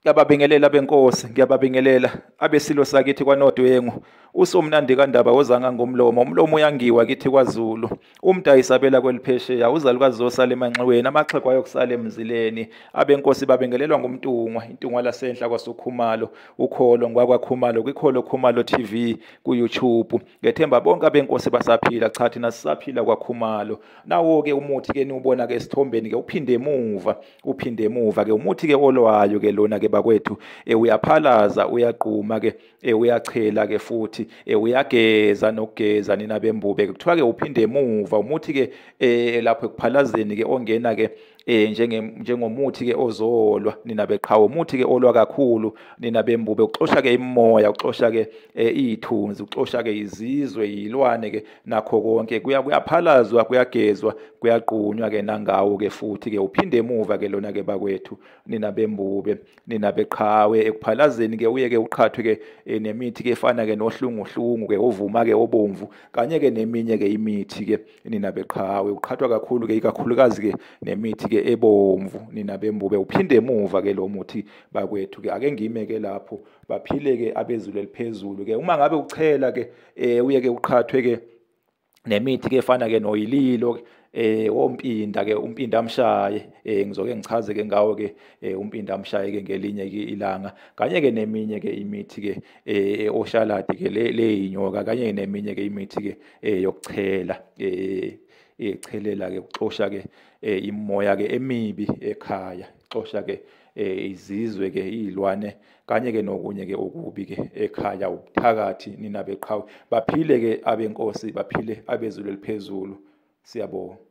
Ngiyababingelela benkosi, ngiyababingelela abesilo sakithi kwaNodwengu. Usomnandi kaNdaba wozanga ngomlomo, umlomo uyangiwa kithi kwaZulu. Umdayisabela kweliphesheya, uzalukazi zosala emanxiweni, amaxhegu ayokusala emzileni. Abenkosi babingelelwa ngumntungwa, intungwa lasenhla kwaSukhumalo, ukholo ngwakwaKhumalo, kwiKholo Khumalo TV ku-YouTube. Ngethemba bonke abenkosi basaphila, cha thina sisaphila kwaKhumalo. Nawo-ke umuthi-ke niwubona-ke esithombeni-ke uphinde emuva-ke umuthi-ke olwayo-ke lona-ke bakwethu. Uyaphalaza, uyaqhuma-ke, uyachela-ke futhi, uyageza nokugeza nina bembube-ke. Kuthiwa-ke uphinde emuva, umuthi-ke lapho ekuphalazeni-ke ongena-ke njengomuthi-ke ozolwa nina beqhawe, umuthi-ke olwa kakhulu nina bembube, uxosha-ke imimoya, uxosha-ke iy'thunzi, uxosha-ke izizwe, yilwane-ke nakho konke. Kuyaphalazwa, kuyagezwa, kuyaqunywa-ke nangawo-ke futhi-ke uphinde emuva-ke lona-ke bakwethu nina bembube, nina beqhawe. Ekuphalazeni-ke uye-ke uqhathwe-ke nemithi-ke efana-ke nohlunguhlungu-ke, ovuma-ke obomvu, kanye-ke neminye-ke imithi-ke nina beqhawe. Uqhathwa kakhulu-ke ikakhulukazi-ke nemithi-ke ebomvu nina bembube, uphinde emuva-ke lo muthi bakwethu-ke. Ake ngime-ke lapho, baphile-ke abezulu eliphezulu-ke. Uma ngabe uchela-ke uye-ke uqhathwe-ke nemithi-ke efana-ke noyililo, wompinda-ke, umpinda amshaye, ngizoke ngichaze-ke ngawo-ke umpinda amshaye-ke ngelinye-ke ilanga, kanye-ke neminye-ke imithi-ke oshaladi-ke ley'nyoka, kanye neminye-ke imithi-ke yokuchela, ichelela-ke ukuxosha-ke imimoya-ke emibi ekhaya, ixosha-ke izizwe-ke, iy'lwane, kanye-ke nokunye-ke okubi-ke ekhaya, ubuthakathi nina beqhawe. Baphile-ke abenkosi, baphile abezulu eliphezulu. Siyabonga.